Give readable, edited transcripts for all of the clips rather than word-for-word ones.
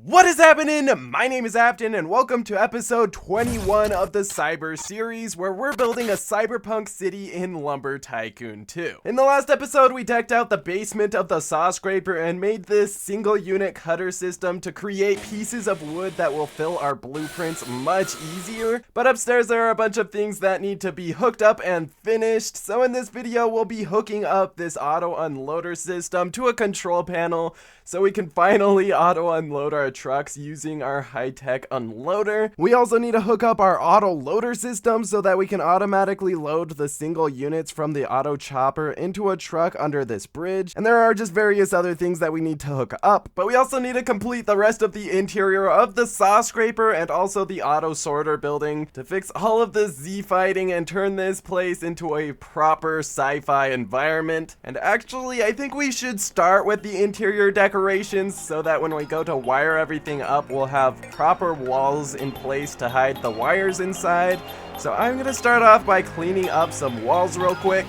What is happening? My name is Afton and welcome to episode 21 of the Cyber series, where we're building a cyberpunk city in Lumber Tycoon 2. In the last episode, we decked out the basement of the Sawscraper and made this single unit cutter system to create pieces of wood that will fill our blueprints much easier. But upstairs there are a bunch of things that need to be hooked up and finished, so in this video we'll be hooking up this auto unloader system to a control panel so we can finally auto unload our trucks using our high-tech unloader. We also need to hook up our auto loader system so that we can automatically load the single units from the auto chopper into a truck under this bridge. And there are just various other things that we need to hook up. But we also need to complete the rest of the interior of the Sawscraper and also the auto sorter building to fix all of the Z fighting and turn this place into a proper sci-fi environment. And actually, I think we should start with the interior decorations so that when we go to wire everything up, we'll have proper walls in place to hide the wires inside. So I'm gonna start off by cleaning up some walls real quick.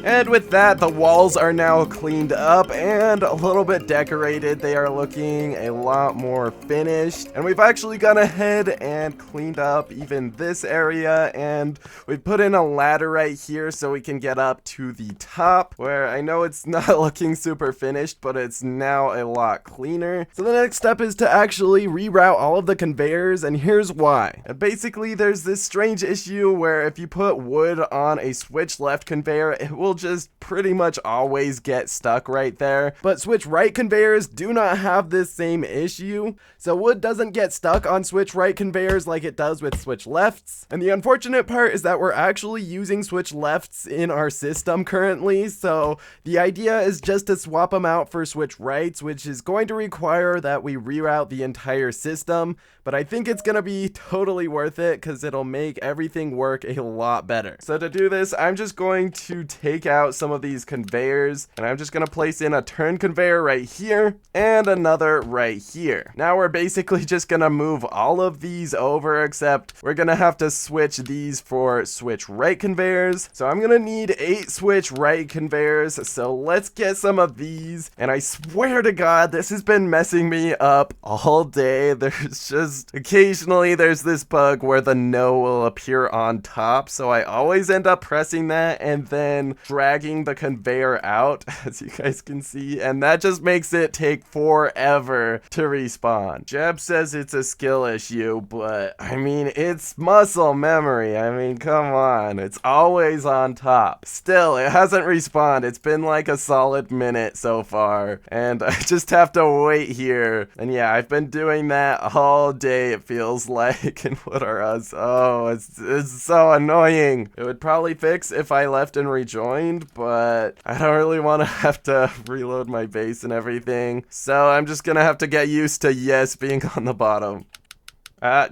And with that, the walls are now cleaned up and a little bit decorated. They are looking a lot more finished. And we've actually gone ahead and cleaned up even this area. And we put in a ladder right here so we can get up to the top, where I know it's not looking super finished, but it's now a lot cleaner. So the next step is to actually reroute all of the conveyors, and here's why. And basically, there's this strange issue where if you put wood on a switch left conveyor, it will just pretty much always get stuck right there. But switch right conveyors do not have this same issue, so wood doesn't get stuck on switch right conveyors like it does with switch lefts. And the unfortunate part is that we're actually using switch lefts in our system currently, so the idea is just to swap them out for switch rights, which is going to require that we reroute the entire system, but I think it's gonna be totally worth it because it'll make everything work a lot better. So to do this, I'm just going to take out some of these conveyors, and I'm just gonna place in a turn conveyor right here and another right here. Now we're basically just gonna move all of these over, except we're gonna have to switch these for switch right conveyors. So I'm gonna need 8 switch right conveyors, so let's get some of these. And I swear to God, this has been messing me up all day. There's just occasionally there's this bug where the no will appear on top, so I always end up pressing that and then dragging the conveyor out, as you guys can see, and that just makes it take forever to respawn. Jeb says it's a skill issue, but I mean, it's muscle memory. I mean, come on, it's always on top. Still, it hasn't respawned. It's been like a solid minute so far, and I just have to wait here. And yeah, I've been doing that all day, it feels like. And what are us? Oh, it's so annoying. It would probably fix if I left and rejoined, but I don't really want to have to reload my base and everything, so I'm just gonna have to get used to yes being on the bottom.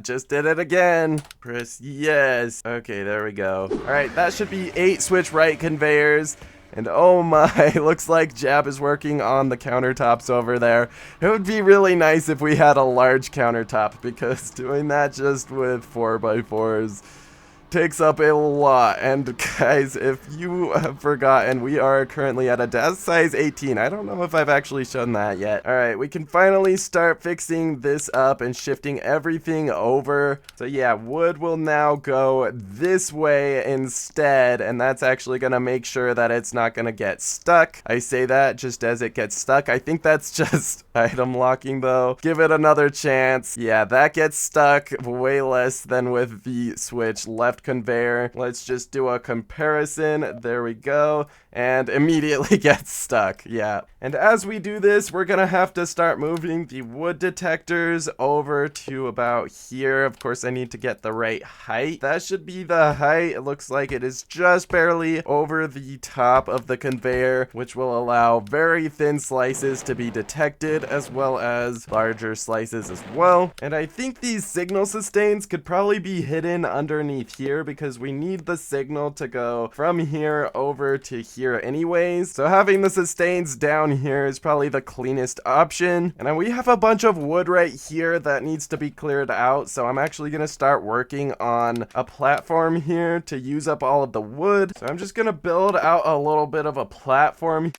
Just did it again. Press yes. Okay, there we go. Alright, that should be 8 switch right conveyors. And oh my, looks like Jab is working on the countertops over there. It would be really nice if we had a large countertop, because doing that just with 4x4s takes up a lot. And guys, if you have forgotten, we are currently at a desk size 18. I don't know if I've actually shown that yet. All right, we can finally start fixing this up and shifting everything over. So yeah, wood will now go this way instead, and that's actually gonna make sure that it's not gonna get stuck. I say that just as it gets stuck. I think that's just item locking though. Give it another chance. Yeah, that gets stuck way less than with the switch left conveyor. Let's just do a comparison. There we go. And immediately gets stuck. Yeah. And as we do this, we're gonna have to start moving the wood detectors over to about here. Of course, I need to get the right height. That should be the height. It looks like it is just barely over the top of the conveyor, which will allow very thin slices to be detected, as well as larger slices as well. And I think these signal sustains could probably be hidden underneath here, because we need the signal to go from here over to here anyways. So having the sustains down here is probably the cleanest option. And then we have a bunch of wood right here that needs to be cleared out. So I'm actually going to start working on a platform here to use up all of the wood. So I'm just going to build out a little bit of a platform.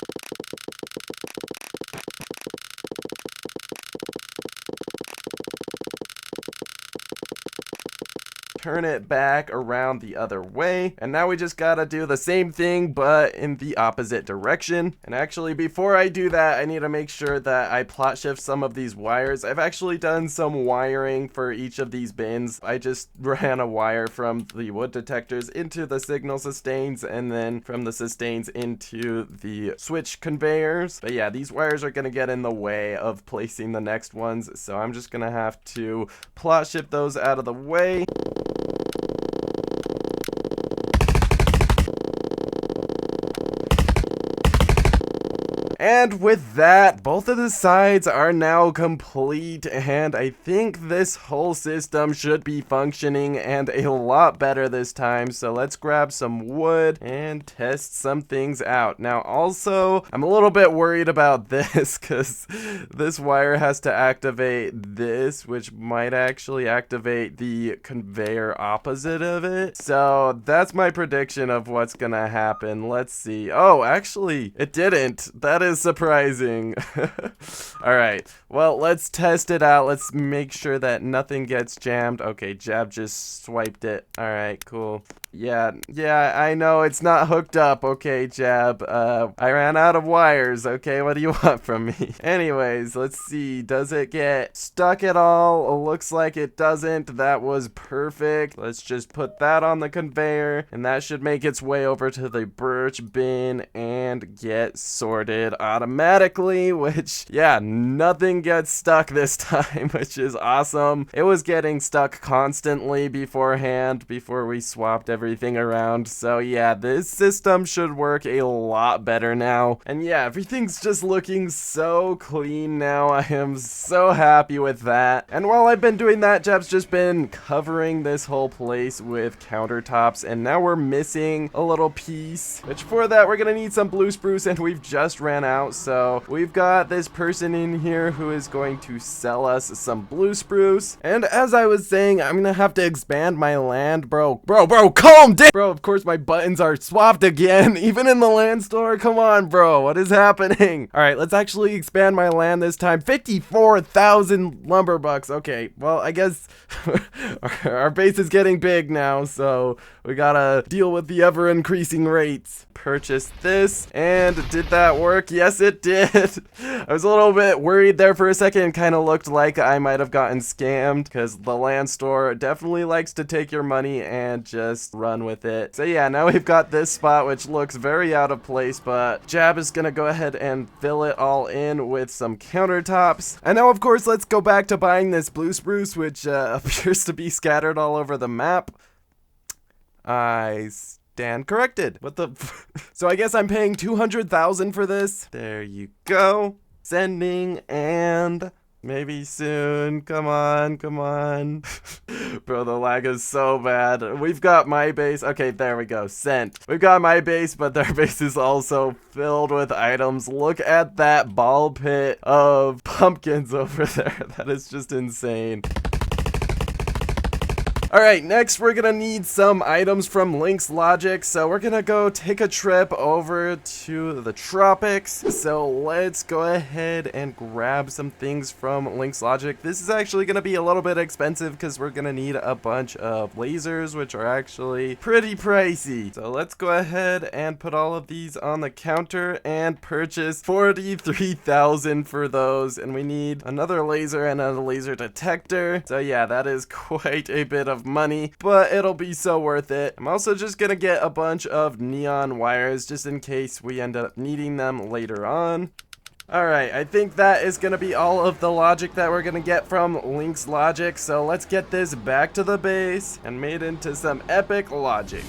Turn it back around the other way, and now we just gotta do the same thing but in the opposite direction. And actually, before I do that, I need to make sure that I plot shift some of these wires. I've actually done some wiring for each of these bins. I just ran a wire from the wood detectors into the signal sustains, and then from the sustains into the switch conveyors. But yeah, these wires are gonna get in the way of placing the next ones, so I'm just gonna have to plot shift those out of the way. And with that, both of the sides are now complete, and I think this whole system should be functioning and a lot better this time. So let's grab some wood and test some things out. Now also, I'm a little bit worried about this because this wire has to activate this, which might actually activate the conveyor opposite of it. So that's my prediction of what's gonna happen. Let's see. Oh, actually, it didn't. That is surprising. All right, well, let's test it out. Let's make sure that nothing gets jammed. Okay, Jab just swiped it. All right, cool. Yeah, I know it's not hooked up. Okay, Jab, I ran out of wires. Okay, what do you want from me? Anyways, let's see. Does it get stuck at all? It looks like it doesn't. That was perfect. Let's just put that on the conveyor, and that should make its way over to the birch bin and get sorted automatically, which, yeah, nothing gets stuck this time, which is awesome. It was getting stuck constantly beforehand, before we swapped everything around. So yeah, this system should work a lot better now. And yeah, everything's just looking so clean now. I am so happy with that. And while I've been doing that, Jeb's just been covering this whole place with countertops, and now we're missing a little piece, which for that we're gonna need some blue spruce, and we've just ran out. So we've got this person in here who is going to sell us some blue spruce. And as I was saying, I'm gonna have to expand my land. Bro, calm down. Bro, of course my buttons are swapped again, even in the land store. Come on, bro, what is happening? All right, let's actually expand my land this time. 54,000 lumber bucks. Okay, well, I guess our base is getting big now, so we gotta deal with the ever increasing rates. Purchase this, and did that work? Yes, it did. I was a little bit worried there for a second. Kind of looked like I might have gotten scammed, because the land store definitely likes to take your money and just run with it. So yeah, now we've got this spot, which looks very out of place, but Jab is gonna go ahead and fill it all in with some countertops. And now, of course, let's go back to buying this blue spruce, which appears to be scattered all over the map. I stand corrected. What the So I guess I'm paying 200,000 for this. There you go. Sending, and maybe soon. Come on. Bro, the lag is so bad. We've got my base. Okay, there we go. Sent. We've got my base, but their base is also filled with items. Look at that ball pit of pumpkins over there. That is just insane. Alright, next we're gonna need some items from Link's Logic, so we're gonna go take a trip over to the tropics. So let's go ahead and grab some things from Link's Logic. This is actually gonna be a little bit expensive because we're gonna need a bunch of lasers, which are actually pretty pricey. So let's go ahead and put all of these on the counter and purchase 43,000 for those, and we need another laser and a laser detector. So yeah, that is quite a bit of money, but it'll be so worth it. I'm also just gonna get a bunch of neon wires just in case we end up needing them later on. Alright, I think that is going to be all of the logic that we're going to get from Link's Logic, so let's get this back to the base and made into some epic logic.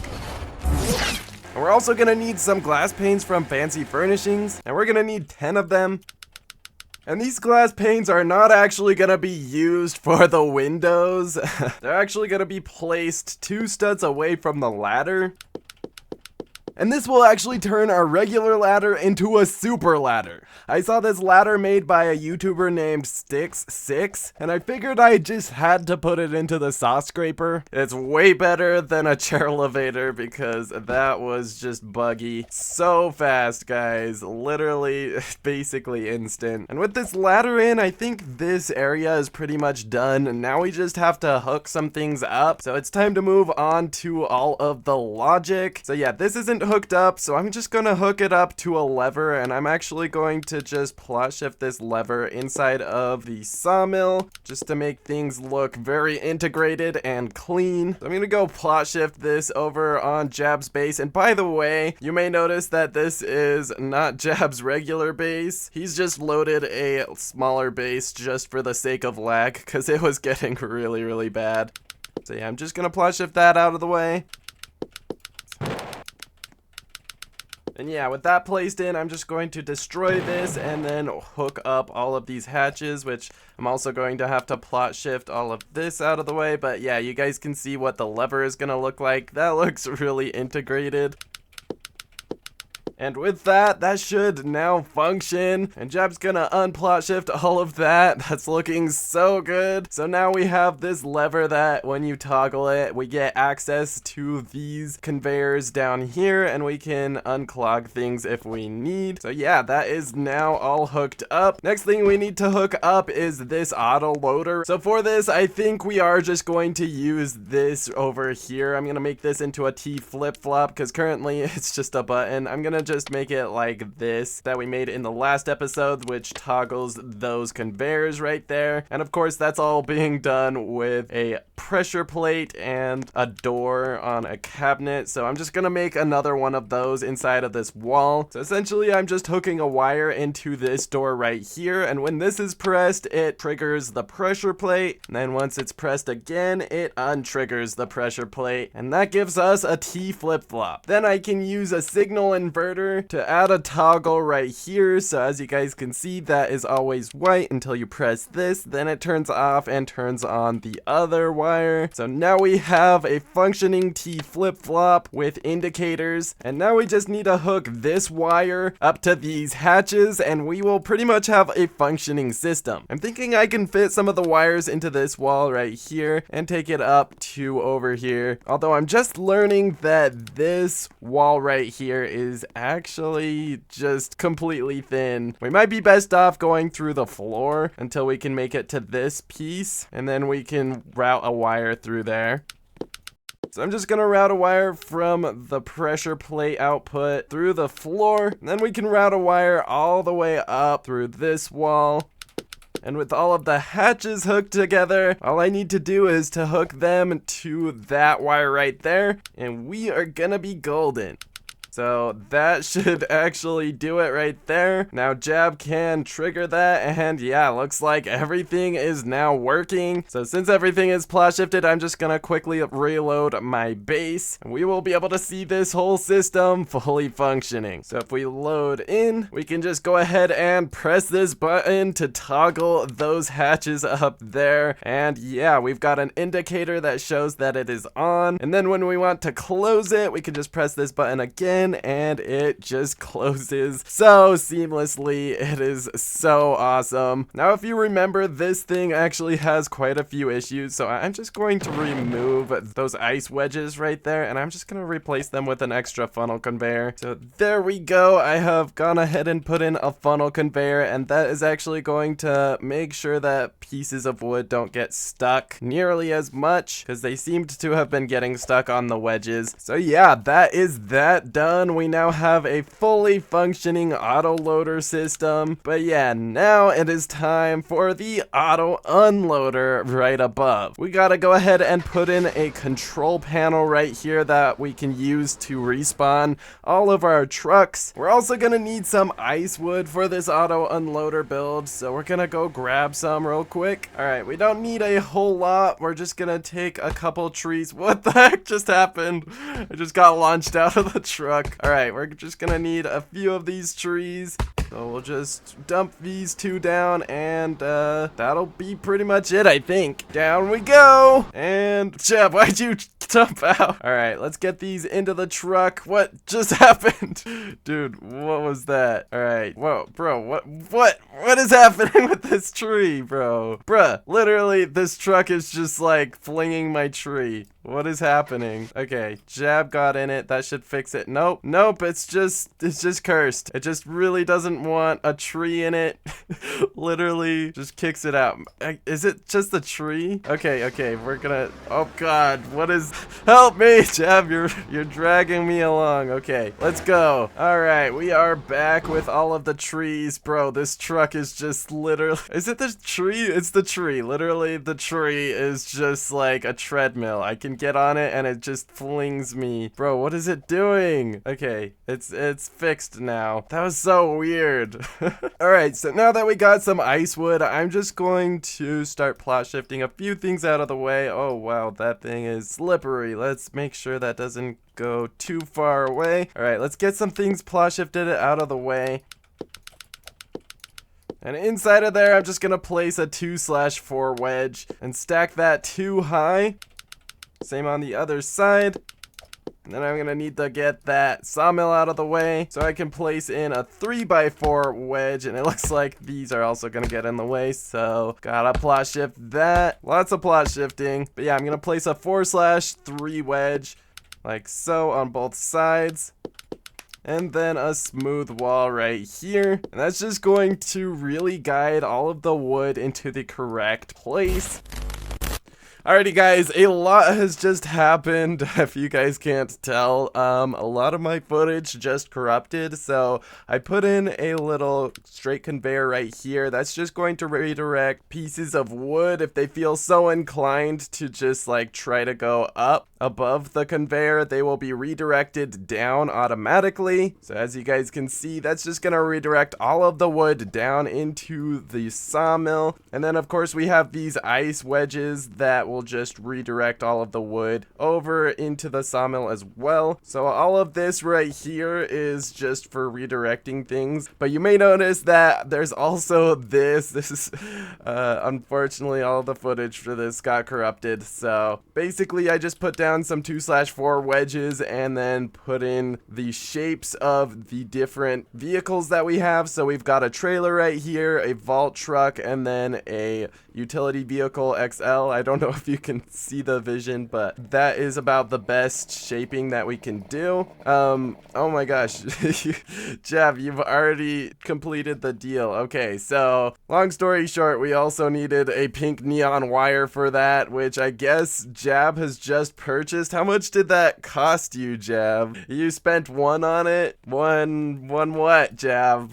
And we're also going to need some glass panes from Fancy Furnishings, and we're going to need 10 of them. And these glass panes are not actually going to be used for the windows. They're actually going to be placed 2 studs away from the ladder. And this will actually turn our regular ladder into a super ladder. I saw this ladder made by a YouTuber named Stix6, and I figured I just had to put it into the Sawscraper. It's way better than a chair elevator because that was just buggy so fast, guys. Literally, basically instant. And with this ladder in, I think this area is pretty much done. And now we just have to hook some things up. So it's time to move on to all of the logic. So yeah, this isn't hooked up, so I'm just gonna hook it up to a lever, and I'm actually going to just plot shift this lever inside of the sawmill just to make things look very integrated and clean. So I'm gonna go plot shift this over on Jab's base, and by the way, you may notice that this is not Jab's regular base. He's just loaded a smaller base just for the sake of lag because it was getting really bad. So yeah, I'm just gonna plot shift that out of the way. And yeah, with that placed in, I'm just going to destroy this and then hook up all of these hatches, which I'm also going to have to plot shift all of this out of the way. But yeah, you guys can see what the lever is going to look like. That looks really integrated. And with that, that should now function. And Jab's gonna unplot shift all of that. That's looking so good. So now we have this lever that when you toggle it, we get access to these conveyors down here, and we can unclog things if we need. So yeah, that is now all hooked up. Next thing we need to hook up is this auto loader. So for this, I think we are just going to use this over here. I'm gonna make this into a T flip-flop because currently it's just a button. I'm gonna just make it like this that we made in the last episode, which toggles those conveyors right there. And of course, that's all being done with a pressure plate and a door on a cabinet. So I'm just gonna make another one of those inside of this wall. So essentially, I'm just hooking a wire into this door right here, and when this is pressed, it triggers the pressure plate, and then once it's pressed again, it untriggers the pressure plate, and that gives us a T flip-flop. Then I can use a signal inverter to add a toggle right here. So as you guys can see, that is always white until you press this, then it turns off and turns on the other wire. So now we have a functioning T flip-flop with indicators, and now we just need to hook this wire up to these hatches and we will pretty much have a functioning system. I'm thinking I can fit some of the wires into this wall right here and take it up to over here, although I'm just learning that this wall right here is actually just completely thin. We might be best off going through the floor until we can make it to this piece, and then we can route a wire through there. So I'm just gonna route a wire from the pressure plate output through the floor, and then we can route a wire all the way up through this wall. And with all of the hatches hooked together, all I need to do is to hook them to that wire right there, and we are gonna be golden. So that should actually do it right there. Now Jab can trigger that, and yeah, looks like everything is now working. So since everything is plot shifted, I'm just gonna quickly reload my base, and we will be able to see this whole system fully functioning. So if we load in, we can just go ahead and press this button to toggle those hatches up there. And yeah, we've got an indicator that shows that it is on. And then when we want to close it, we can just press this button again. button and it just closes so seamlessly. It is so awesome. Now, if you remember, this thing actually has quite a few issues, so I'm just going to remove those ice wedges right there, and I'm just going to replace them with an extra funnel conveyor. So there we go. I have gone ahead and put in a funnel conveyor, and that is actually going to make sure that pieces of wood don't get stuck nearly as much, because they seemed to have been getting stuck on the wedges. So yeah, that is that done. We now have a fully functioning auto loader system. But yeah, now it is time for the auto unloader right above. We gotta go ahead and put in a control panel right here that we can use to respawn all of our trucks. We're also gonna need some ice wood for this auto unloader build, so we're gonna go grab some real quick. All right, we don't need a whole lot. We're just gonna take a couple trees. What the heck just happened? I just got launched out of the truck. All right, we're just gonna need a few of these trees. So we'll just dump these two down, and that'll be pretty much it, I think. Down we go. And Jeff, why'd you jump out? All right, let's get these into the truck. What just happened? Dude, what was that? All right, whoa, bro, what is happening with this tree, bro? Bruh, literally, this truck is just like flinging my tree. What is happening? Okay, Jab got in it. That should fix it. Nope, it's just cursed. It just really doesn't want a tree in it. Literally just kicks it out. Is it just a tree? Okay, we're gonna, oh God, what is, help me, Jab, you're dragging me along. Okay, let's go. All right, we are back with all of the trees. Bro, this truck is just literally, is it the tree? It's the tree. Literally, the tree is just like a treadmill. I can get on it and it just flings me. Bro, what is it doing? Okay, it's fixed now. That was so weird. All right, so now that we got some ice wood, I'm just going to start plot shifting a few things out of the way. Oh wow, that thing is slippery. Let's make sure that doesn't go too far away. All right, let's get some things plot shifted out of the way. And inside of there, I'm just gonna place a 2/4 wedge and stack that 2 high. Same on the other side. And then I'm gonna need to get that sawmill out of the way so I can place in a 3x4 wedge, and it looks like these are also gonna get in the way, so gotta plot shift that. Lots of plot shifting. But yeah, I'm gonna place a 4/3 wedge like so on both sides. And then a smooth wall right here. And that's just going to really guide all of the wood into the correct place. Alrighty guys, a lot has just happened, if you guys can't tell. A lot of my footage just corrupted, so I put in a little straight conveyor right here. That's just going to redirect pieces of wood if they feel so inclined to just like try to go up above the conveyor. They will be redirected down automatically. So as you guys can see, that's just gonna redirect all of the wood down into the sawmill. And then of course we have these ice wedges that will just redirect all of the wood over into the sawmill as well. So all of this right here is just for redirecting things, but you may notice that there's also this is unfortunately all of the footage for this got corrupted. So basically I just put down some 2/4 wedges and then put in the shapes of the different vehicles that we have. So we've got a trailer right here, a vault truck, and then a utility vehicle XL. I don't know if you can see the vision, but that is about the best shaping that we can do. Oh my gosh, Jeff, you've already completed the deal. Okay, so long story short, we also needed a pink neon wire for that, which I guess Jab has just purchased. How much did that cost you, Jab? You spent 1 on it? One what, Jab?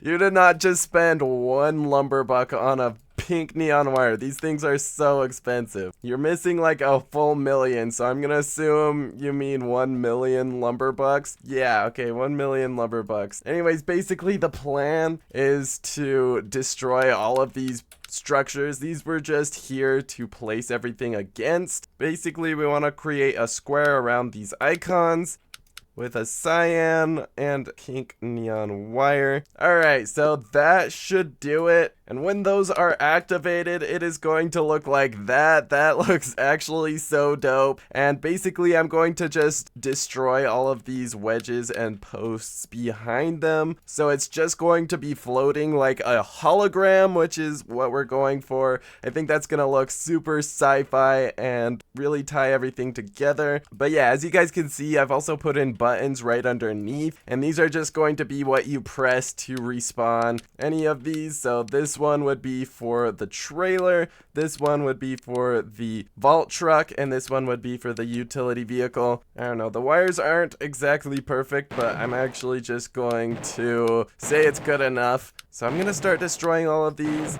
You did not just spend 1 lumber buck on a pink neon wire. These things are so expensive. You're missing like a full million, so I'm gonna assume you mean 1 million lumber bucks. Yeah, okay, 1 million lumber bucks. Anyways, basically the plan is to destroy all of these structures. These were just here to place everything against. Basically, we want to create a square around these icons. with a cyan and pink neon wire. Alright, so that should do it. And when those are activated, it is going to look like that. That looks actually so dope. And basically, I'm going to just destroy all of these wedges and posts behind them. So it's just going to be floating like a hologram, which is what we're going for. I think that's going to look super sci-fi and really tie everything together. But yeah, as you guys can see, I've also put in buttons right underneath. And these are just going to be what you press to respawn any of these. So this one would be for the trailer, this one would be for the vault truck, and this one would be for the utility vehicle. I don't know, the wires aren't exactly perfect, but I'm actually just going to say it's good enough. So I'm gonna start destroying all of these.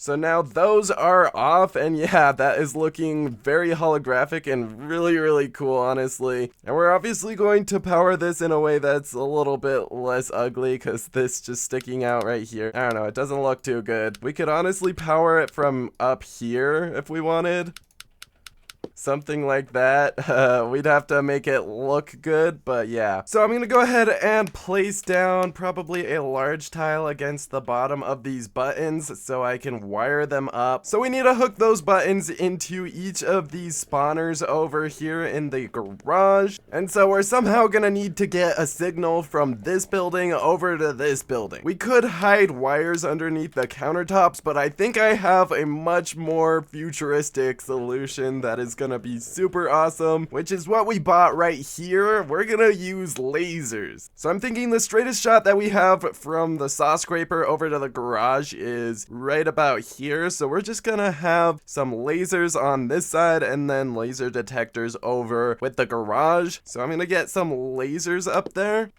So now those are off, and yeah, that is looking very holographic and really cool, honestly. And we're obviously going to power this in a way that's a little bit less ugly, because this just sticking out right here, I don't know, it doesn't look too good. We could honestly power it from up here if we wanted. Something like that. We'd have to make it look good, but yeah. So I'm gonna go ahead and place down probably a large tile against the bottom of these buttons so I can wire them up. So we need to hook those buttons into each of these spawners over here in the garage. And so we're somehow gonna need to get a signal from this building over to this building. We could hide wires underneath the countertops, but I think I have a much more futuristic solution that is gonna be super awesome, which is what we bought right here. We're gonna use lasers. So I'm thinking the straightest shot that we have from the Sawscraper over to the garage is right about here. So we're just gonna have some lasers on this side and then laser detectors over with the garage. So I'm gonna get some lasers up there.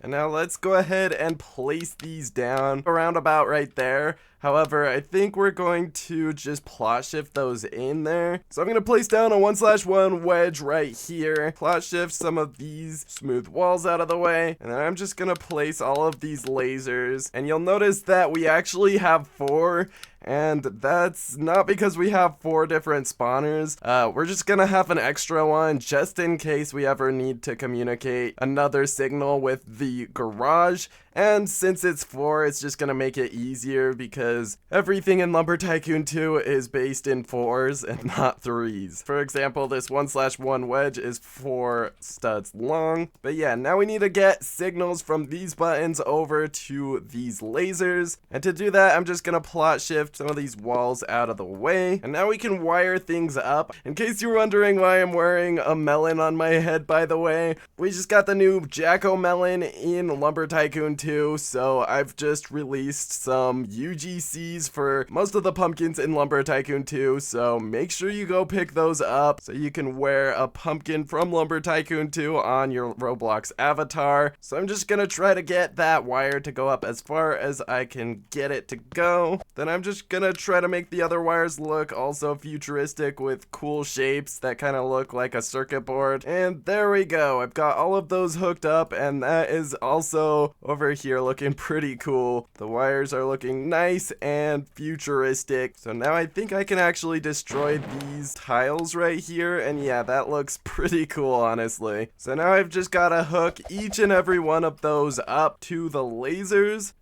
And now let's go ahead and place these down around about right there. However, I think we're going to just plot shift those in there. So I'm going to place down a 1/1 wedge right here. Plot shift some of these smooth walls out of the way. And then I'm just going to place all of these lasers. And you'll notice that we actually have 4. And that's not because we have 4 different spawners. We're just gonna have an extra one just in case we ever need to communicate another signal with the garage. And since it's 4, it's just gonna make it easier because everything in Lumber Tycoon 2 is based in 4s and not 3s. For example, this 1/1 wedge is 4 studs long. But yeah, now we need to get signals from these buttons over to these lasers. And to do that, I'm just gonna plot shift some of these walls out of the way. And now we can wire things up. In case you're wondering why I'm wearing a melon on my head, by the way, we just got the new Jacko melon in Lumber Tycoon 2, so I've just released some UGCs for most of the pumpkins in Lumber Tycoon 2, so make sure you go pick those up so you can wear a pumpkin from Lumber Tycoon 2 on your Roblox avatar. So I'm just gonna try to get that wire to go up as far as I can get it to go. Then I'm just gonna try to make the other wires look also futuristic with cool shapes that kind of look like a circuit board. And there we go. I've got all of those hooked up, and that is also over here looking pretty cool. The wires are looking nice and futuristic. So now I think I can actually destroy these tiles right here, and yeah, that looks pretty cool, honestly. So now I've just gotta hook each and every one of those up to the lasers.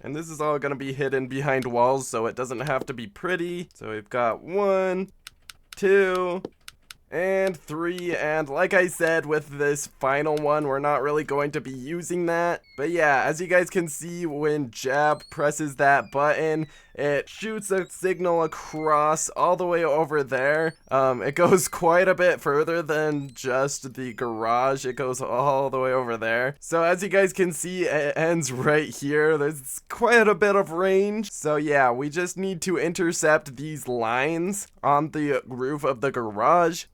And this is all gonna be hidden behind walls, so it doesn't have to be pretty. So we've got 1, 2, and 3, and like I said, with this final one, we're not really going to be using that. But yeah, as you guys can see, when Jab presses that button, it shoots a signal across all the way over there. It goes quite a bit further than just the garage. It goes all the way over there. So as you guys can see, it ends right here. There's quite a bit of range. So yeah, we just need to intercept these lines on the roof of the garage.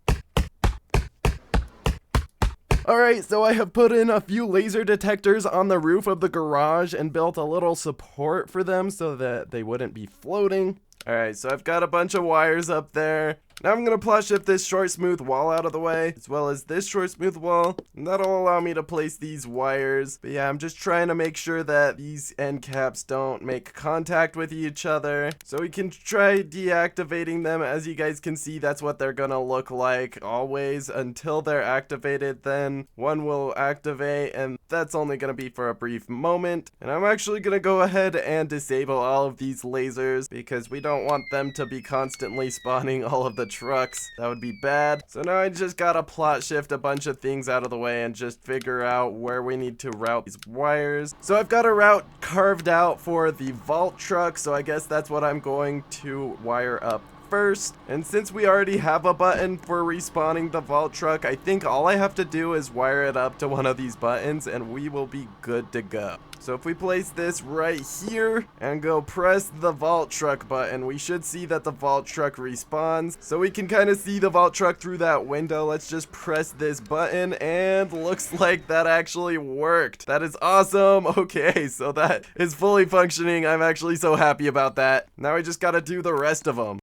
Alright, so I have put in a few laser detectors on the roof of the garage and built a little support for them so that they wouldn't be floating. Alright, so I've got a bunch of wires up there. Now I'm going to plot shift this short smooth wall out of the way, as well as this short smooth wall, and that'll allow me to place these wires. But yeah, I'm just trying to make sure that these end caps don't make contact with each other, so we can try deactivating them. As you guys can see, that's what they're gonna look like always until they're activated. Then one will activate, and that's only gonna be for a brief moment. And I'm actually gonna go ahead and disable all of these lasers because we don't want them to be constantly spawning all of the trucks. That would be bad. So now I just gotta plot shift a bunch of things out of the way and just figure out where we need to route these wires. So I've got a route carved out for the vault truck, so I guess that's what I'm going to wire up first. And since we already have a button for respawning the vault truck, I think all I have to do is wire it up to one of these buttons and we will be good to go. So if we place this right here and go press the vault truck button, we should see that the vault truck respawns. So we can kind of see the vault truck through that window. Let's just press this button and looks like that actually worked. That is awesome. Okay, so that is fully functioning. I'm actually so happy about that. Now we just got to do the rest of them.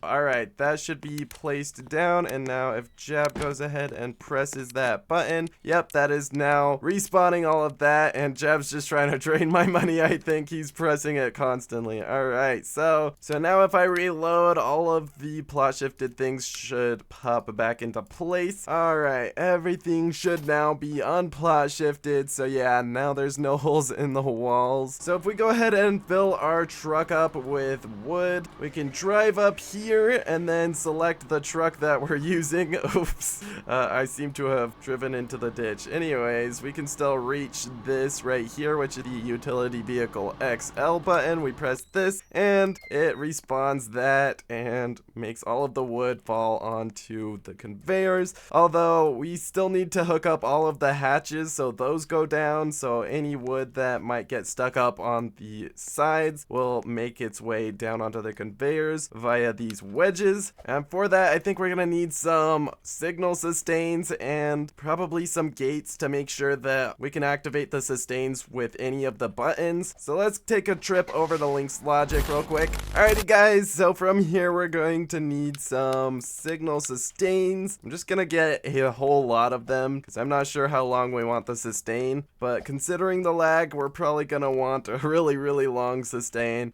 Alright, that should be placed down, and now if Jab goes ahead and presses that button, yep, that is now respawning all of that, and Jab's just trying to drain my money. I think he's pressing it constantly. Alright, so now if I reload, all of the plot shifted things should pop back into place. Alright, everything should now be unplot shifted, so yeah, now there's no holes in the walls. So if we go ahead and fill our truck up with wood, we can drive up here and then select the truck that we're using. Oops, I seem to have driven into the ditch. Anyways, we can still reach this right here, which is the utility vehicle XL button. We press this and it respawns that and makes all of the wood fall onto the conveyors. Although we still need to hook up all of the hatches so those go down, so any wood that might get stuck up on the sides will make its way down onto the conveyors via these wedges. And for that, I think we're gonna need some signal sustains and probably some gates to make sure that we can activate the sustains with any of the buttons. So let's take a trip over to Link's Logic real quick. Alrighty guys, so from here we're going to need some signal sustains. I'm just gonna get a whole lot of them because I'm not sure how long we want the sustain, but considering the lag, we're probably gonna want a really long sustain.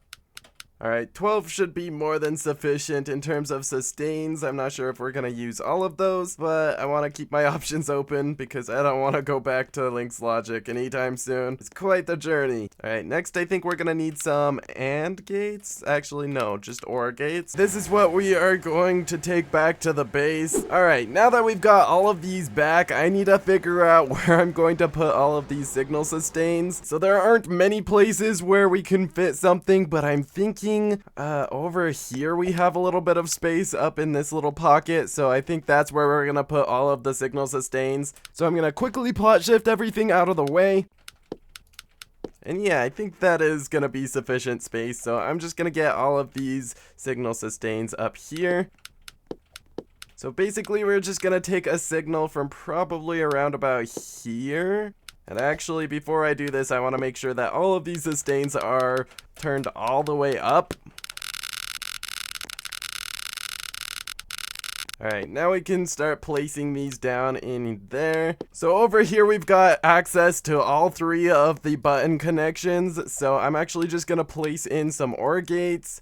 Alright, 12 should be more than sufficient in terms of sustains. I'm not sure if we're gonna use all of those, but I want to keep my options open because I don't want to go back to Link's Logic anytime soon. It's quite the journey. Alright, next I think we're gonna need some AND gates. Actually, no, just OR gates. This is what we are going to take back to the base. Alright, now that we've got all of these back, I need to figure out where I'm going to put all of these signal sustains. So there aren't many places where we can fit something, but I'm thinking over here we have a little bit of space up in this little pocket, so I think that's where we're gonna put all of the signal sustains. So I'm gonna quickly plot shift everything out of the way. And yeah, I think that is gonna be sufficient space, so I'm just gonna get all of these signal sustains up here. So basically we're just gonna take a signal from probably around about here. And actually, before I do this, I want to make sure that all of these sustains are turned all the way up. Alright, now we can start placing these down in there. So over here we've got access to all three of the button connections. So I'm actually just going to place in some OR gates.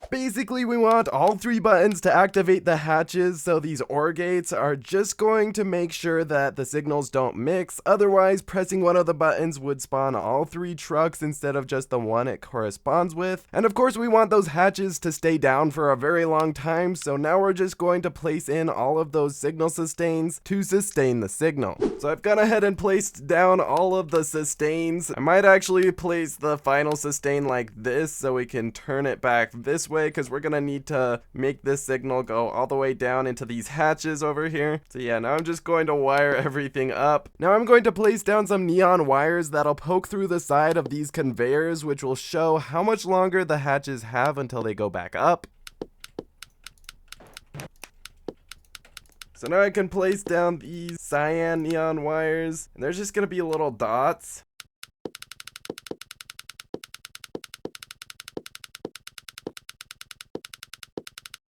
Basically, we want all three buttons to activate the hatches, so these OR gates are just going to make sure that the signals don't mix. Otherwise, pressing one of the buttons would spawn all three trucks instead of just the one it corresponds with. And of course, we want those hatches to stay down for a very long time, so now we're just going to place in all of those signal sustains to sustain the signal. So I've gone ahead and placed down all of the sustains. I might actually place the final sustain like this so we can turn it back this way, because we're gonna need to make this signal go all the way down into these hatches over here. So yeah, now I'm just going to wire everything up. Now I'm going to place down some neon wires that'll poke through the side of these conveyors, which will show how much longer the hatches have until they go back up. So now I can place down these cyan neon wires, and there's just gonna be little dots.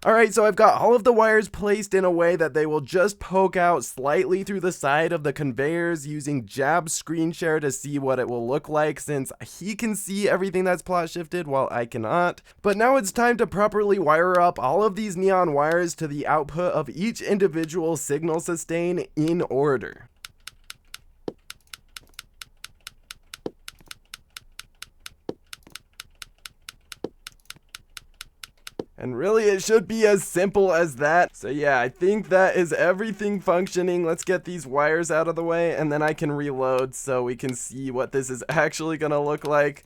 Alright, so I've got all of the wires placed in a way that they will just poke out slightly through the side of the conveyors using Jab's screen share to see what it will look like, since he can see everything that's plot shifted while I cannot. But now it's time to properly wire up all of these neon wires to the output of each individual signal sustain in order. And really, it should be as simple as that. So yeah, I think that is everything functioning. Let's get these wires out of the way, and then I can reload so we can see what this is actually gonna look like.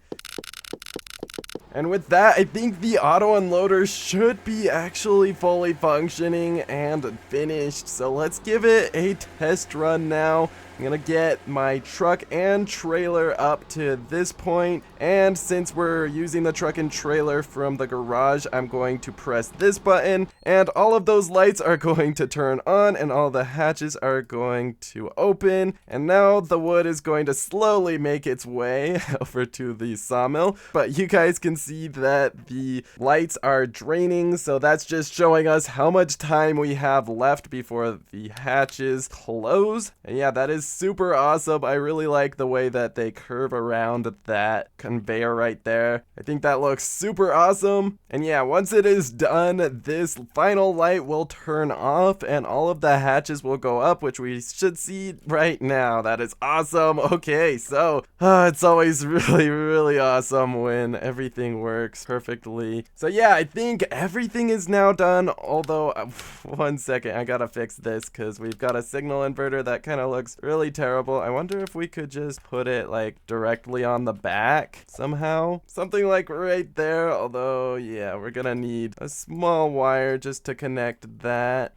And with that, I think the auto unloader should be actually fully functioning and finished. So let's give it a test run now. I'm gonna get my truck and trailer up to this point, and since we're using the truck and trailer from the garage, I'm going to press this button, and all of those lights are going to turn on, and all the hatches are going to open, and now the wood is going to slowly make its way over to the sawmill. But you guys can see that the lights are draining, so that's just showing us how much time we have left before the hatches close. And yeah, that is super awesome. I really like the way that they curve around that conveyor right there. I think that looks super awesome. And yeah, once it is done, this final light will turn off and all of the hatches will go up, which we should see right now. That is awesome. Okay, so it's always really awesome when everything works perfectly. So yeah, I think everything is now done, although one second, I gotta fix this because we've got a signal inverter that kind of looks really terrible. I wonder if we could just put it like directly on the back somehow, something like right there, although yeah, we're gonna need a small wire just to connect that.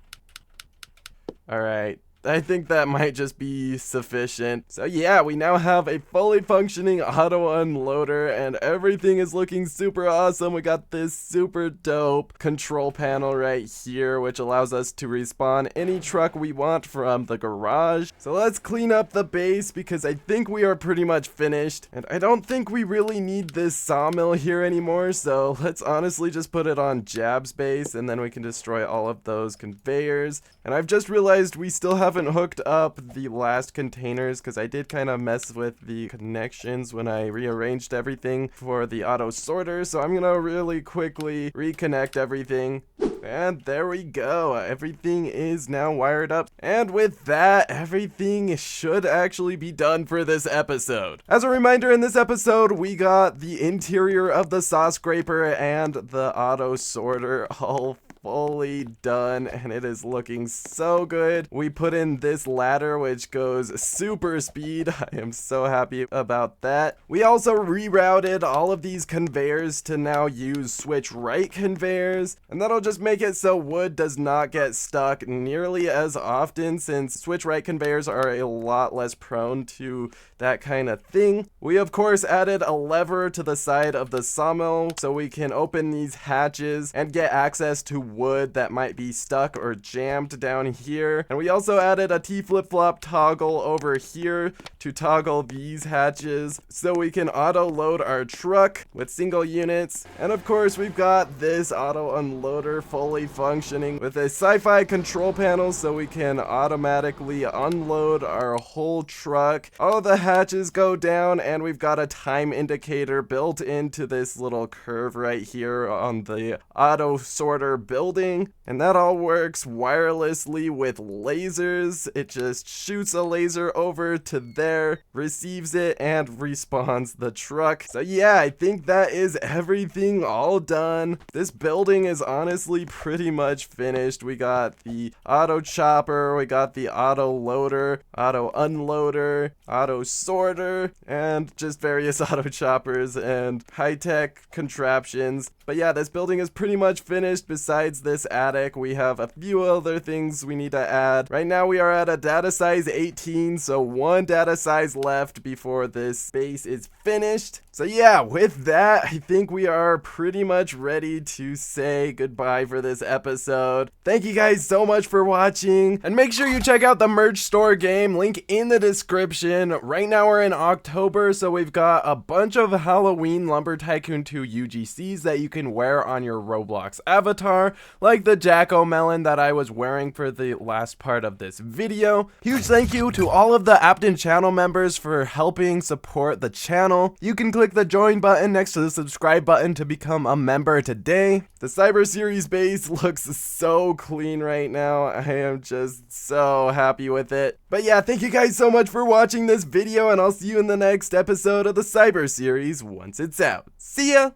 All right, I think that might just be sufficient. So yeah, we now have a fully functioning auto unloader and everything is looking super awesome. We got this super dope control panel right here, which allows us to respawn any truck we want from the garage. So let's clean up the base because I think we are pretty much finished. And I don't think we really need this sawmill here anymore. So let's honestly just put it on Jab's base and then we can destroy all of those conveyors. And I've just realized we still haven't hooked up the last containers because I did kind of mess with the connections when I rearranged everything for the auto sorter. So I'm gonna really quickly reconnect everything. And there we go. Everything is now wired up. And with that, everything should actually be done for this episode. As a reminder, in this episode, we got the interior of the Sawscraper and the auto sorter all fully done, and it is looking so good. We put in this ladder which goes super speed. I am so happy about that. We also rerouted all of these conveyors to now use switch right conveyors, and that'll just make it so wood does not get stuck nearly as often, since switch right conveyors are a lot less prone to that kind of thing. We of course added a lever to the side of the sawmill so we can open these hatches and get access to wood that might be stuck or jammed down here. And we also added a T flip-flop toggle over here to toggle these hatches so we can auto load our truck with single units. And of course we've got this auto unloader fully functioning with a sci-fi control panel so we can automatically unload our whole truck. All the hatches go down and we've got a time indicator built into this little curve right here on the auto sorter building, and that all works wirelessly with lasers. It just shoots a laser over to there, receives it, and respawns the truck. So yeah, I think that is everything all done. This building is honestly pretty much finished. We got the auto chopper, we got the auto loader, auto unloader, auto sorter, and just various auto choppers and high-tech contraptions. But yeah, this building is pretty much finished. Besides this attic, we have a few other things we need to add. Right now we are at a data size 18, so one data size left before this base is finished. So yeah, with that, I think we are pretty much ready to say goodbye for this episode. Thank you guys so much for watching, and make sure you check out the merch store game, link in the description. Right now we're in October, so we've got a bunch of Halloween Lumber Tycoon 2 UGCs that you can wear on your Roblox avatar, like the Jack-O-Melon that I was wearing for the last part of this video. Huge thank you to all of the Apton channel members for helping support the channel. You can click the join button next to the subscribe button to become a member today. The Cyber Series base looks so clean right now. I am just so happy with it. But yeah, thank you guys so much for watching this video, and I'll see you in the next episode of the Cyber Series once it's out. See ya!